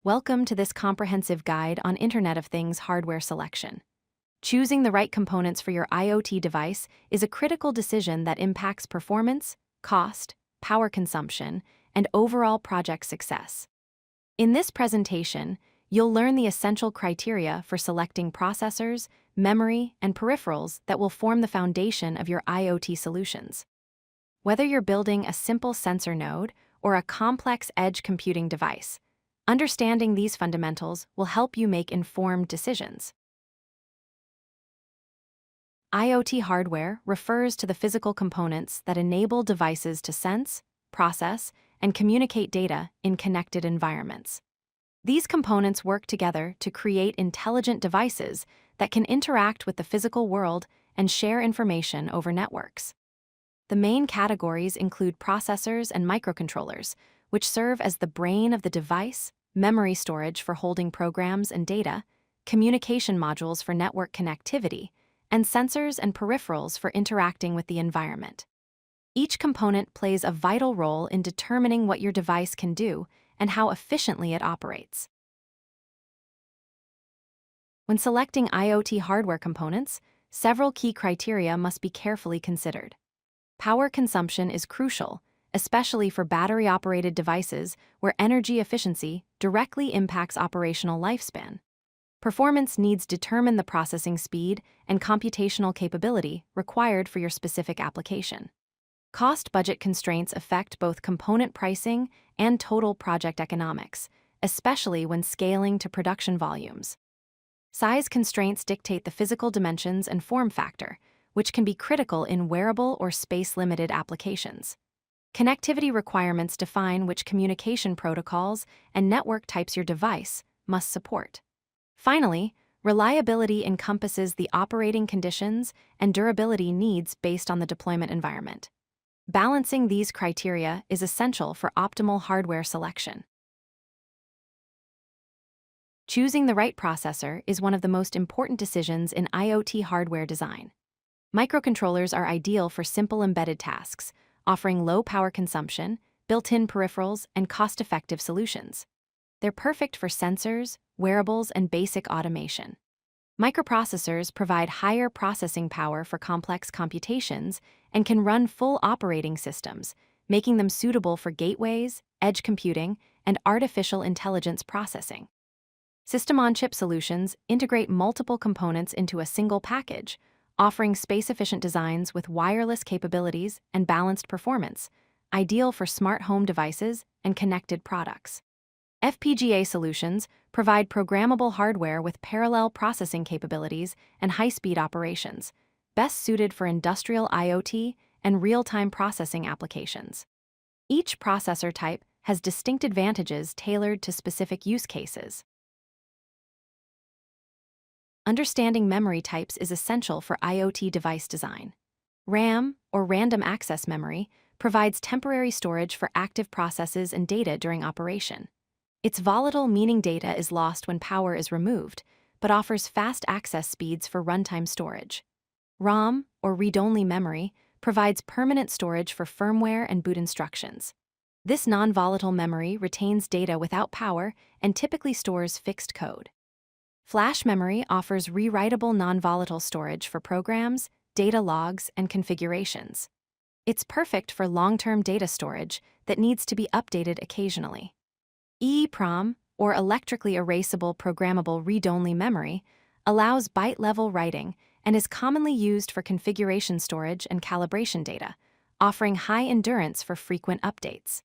Welcome to this comprehensive guide on Internet of Things hardware selection. Choosing the right components for your IoT device is a critical decision that impacts performance, cost, power consumption, and overall project success. In this presentation, you'll learn the essential criteria for selecting processors, memory, and peripherals that will form the foundation of your IoT solutions. Whether you're building a simple sensor node or a complex edge computing device, understanding these fundamentals will help you make informed decisions. IoT hardware refers to the physical components that enable devices to sense, process, and communicate data in connected environments. These components work together to create intelligent devices that can interact with the physical world and share information over networks. The main categories include processors and microcontrollers, which serve as the brain of the device, memory storage for holding programs and data, communication modules for network connectivity, and sensors and peripherals for interacting with the environment. Each component plays a vital role in determining what your device can do and how efficiently it operates. When selecting IoT hardware components, several key criteria must be carefully considered. Power consumption is crucial, especially for battery-operated devices where energy efficiency directly impacts operational lifespan. Performance needs determine the processing speed and computational capability required for your specific application. Cost budget constraints affect both component pricing and total project economics, especially when scaling to production volumes. Size constraints dictate the physical dimensions and form factor, which can be critical in wearable or space-limited applications. Connectivity requirements define which communication protocols and network types your device must support. Finally, reliability encompasses the operating conditions and durability needs based on the deployment environment. Balancing these criteria is essential for optimal hardware selection. Choosing the right processor is one of the most important decisions in IoT hardware design. Microcontrollers are ideal for simple embedded tasks, offering low power consumption, built-in peripherals, and cost-effective solutions. They're perfect for sensors, wearables, and basic automation. Microprocessors provide higher processing power for complex computations and can run full operating systems, making them suitable for gateways, edge computing, and artificial intelligence processing. System-on-chip solutions integrate multiple components into a single package, offering space-efficient designs with wireless capabilities and balanced performance, ideal for smart home devices and connected products. FPGA solutions provide programmable hardware with parallel processing capabilities and high-speed operations, best suited for industrial IoT and real-time processing applications. Each processor type has distinct advantages tailored to specific use cases. Understanding memory types is essential for IoT device design. RAM, or random access memory, provides temporary storage for active processes and data during operation. It's volatile, meaning data is lost when power is removed, but offers fast access speeds for runtime storage. ROM, or read-only memory, provides permanent storage for firmware and boot instructions. This non-volatile memory retains data without power and typically stores fixed code. Flash memory offers rewritable non-volatile storage for programs, data logs, and configurations. It's perfect for long-term data storage that needs to be updated occasionally. EEPROM, or electrically erasable programmable read-only memory, allows byte-level writing and is commonly used for configuration storage and calibration data, offering high endurance for frequent updates.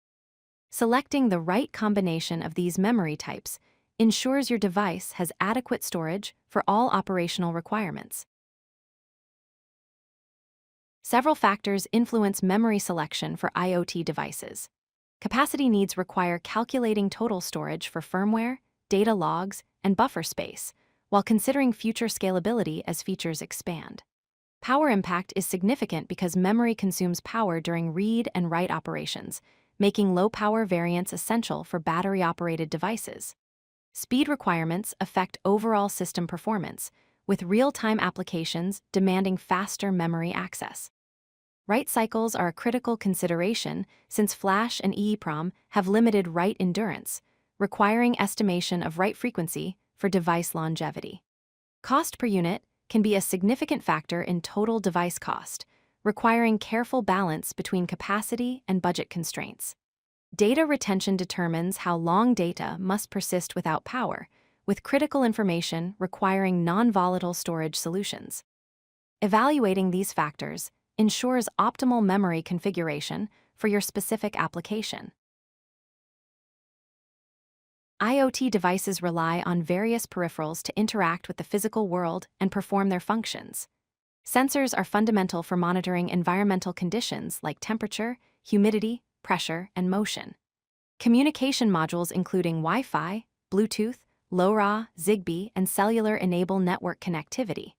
Selecting the right combination of these memory types ensures your device has adequate storage for all operational requirements. Several factors influence memory selection for IoT devices. Capacity needs require calculating total storage for firmware, data logs, and buffer space, while considering future scalability as features expand. Power impact is significant because memory consumes power during read and write operations, making low-power variants essential for battery-operated devices. Speed requirements affect overall system performance, with real-time applications demanding faster memory access. Write cycles are a critical consideration since Flash and EEPROM have limited write endurance, requiring estimation of right frequency for device longevity. Cost per unit can be a significant factor in total device cost, requiring careful balance between capacity and budget constraints. Data retention determines how long data must persist without power, with critical information requiring non-volatile storage solutions. Evaluating these factors ensures optimal memory configuration for your specific application. IoT devices rely on various peripherals to interact with the physical world and perform their functions. Sensors are fundamental for monitoring environmental conditions like temperature, humidity, pressure, and motion. Communication modules including Wi-Fi, Bluetooth, LoRa, Zigbee, and Cellular enable network connectivity.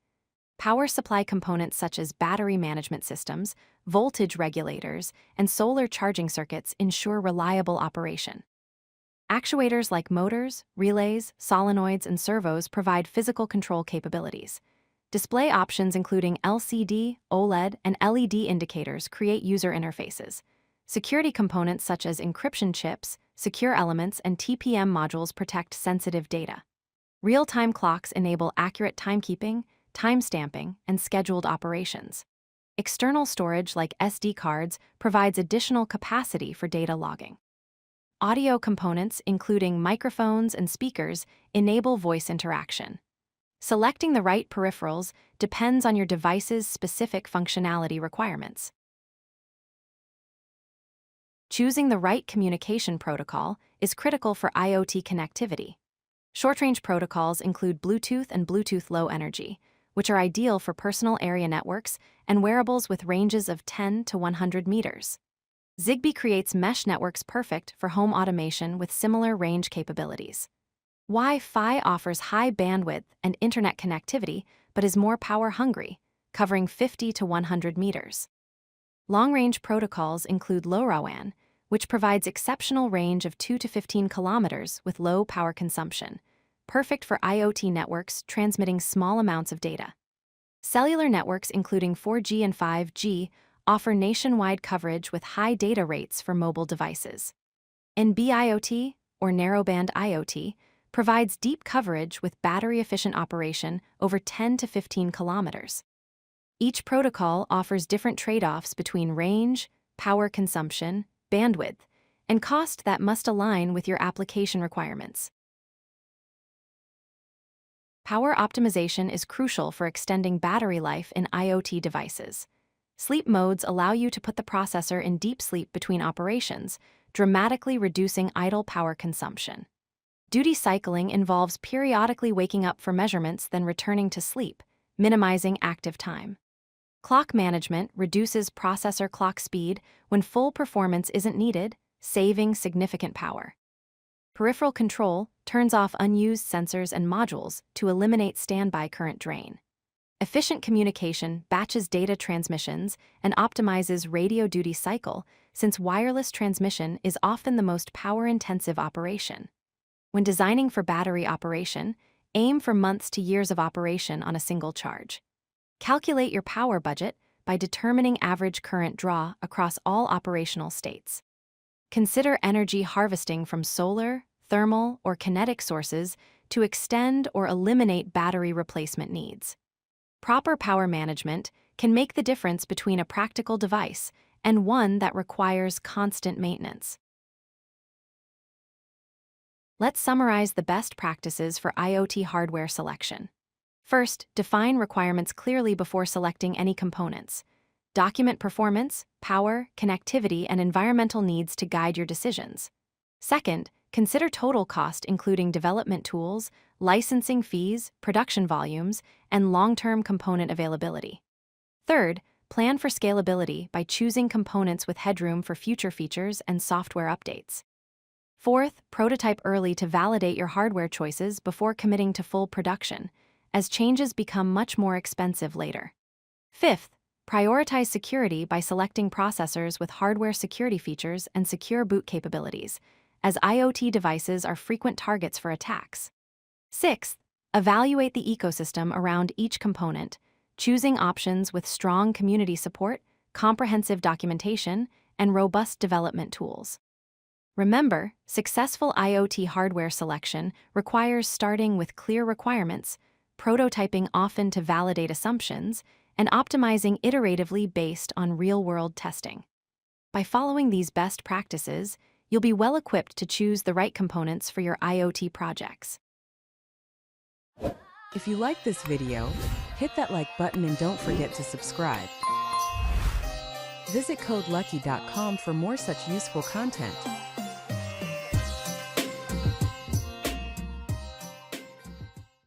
Power supply components such as battery management systems, voltage regulators, and solar charging circuits ensure reliable operation. Actuators like motors, relays, solenoids, and servos provide physical control capabilities. Display options including LCD, OLED, and LED indicators create user interfaces. Security components such as encryption chips, secure elements, and TPM modules protect sensitive data. Real-time clocks enable accurate timekeeping, timestamping, and scheduled operations. External storage like SD cards provides additional capacity for data logging. Audio components, including microphones and speakers, enable voice interaction. Selecting the right peripherals depends on your device's specific functionality requirements. Choosing the right communication protocol is critical for IoT connectivity. Short-range protocols include Bluetooth and Bluetooth Low Energy, which are ideal for personal area networks and wearables with ranges of 10 to 100 meters. Zigbee creates mesh networks perfect for home automation with similar range capabilities. Wi-Fi offers high bandwidth and internet connectivity, but is more power-hungry, covering 50 to 100 meters. Long-range protocols include LoRaWAN, which provides exceptional range of 2 to 15 kilometers with low power consumption, perfect for IoT networks transmitting small amounts of data. Cellular networks, including 4G and 5G, offer nationwide coverage with high data rates for mobile devices. NB-IoT, or narrowband IoT, provides deep coverage with battery-efficient operation over 10 to 15 kilometers. Each protocol offers different trade-offs between range, power consumption, bandwidth, and cost that must align with your application requirements. Power optimization is crucial for extending battery life in IoT devices. Sleep modes allow you to put the processor in deep sleep between operations, dramatically reducing idle power consumption. Duty cycling involves periodically waking up for measurements then returning to sleep, minimizing active time. Clock management reduces processor clock speed when full performance isn't needed, saving significant power. Peripheral control turns off unused sensors and modules to eliminate standby current drain. Efficient communication batches data transmissions and optimizes radio duty cycle, since wireless transmission is often the most power-intensive operation. When designing for battery operation, aim for months to years of operation on a single charge. Calculate your power budget by determining average current draw across all operational states. Consider energy harvesting from solar, thermal, or kinetic sources to extend or eliminate battery replacement needs. Proper power management can make the difference between a practical device and one that requires constant maintenance. Let's summarize the best practices for IoT hardware selection. First, define requirements clearly before selecting any components. Document performance, power, connectivity, and environmental needs to guide your decisions. Second, consider total cost including development tools, licensing fees, production volumes, and long-term component availability. Third, plan for scalability by choosing components with headroom for future features and software updates. Fourth, prototype early to validate your hardware choices before committing to full production, as changes become much more expensive later. Fifth, prioritize security by selecting processors with hardware security features and secure boot capabilities, as IoT devices are frequent targets for attacks. Sixth, evaluate the ecosystem around each component, choosing options with strong community support, comprehensive documentation, and robust development tools. Remember, successful IoT hardware selection requires starting with clear requirements, prototyping often to validate assumptions, and optimizing iteratively based on real-world testing. By following these best practices, you'll be well equipped to choose the right components for your IoT projects. If you like this video, hit that like button and don't forget to subscribe. Visit codelucky.com for more such useful content.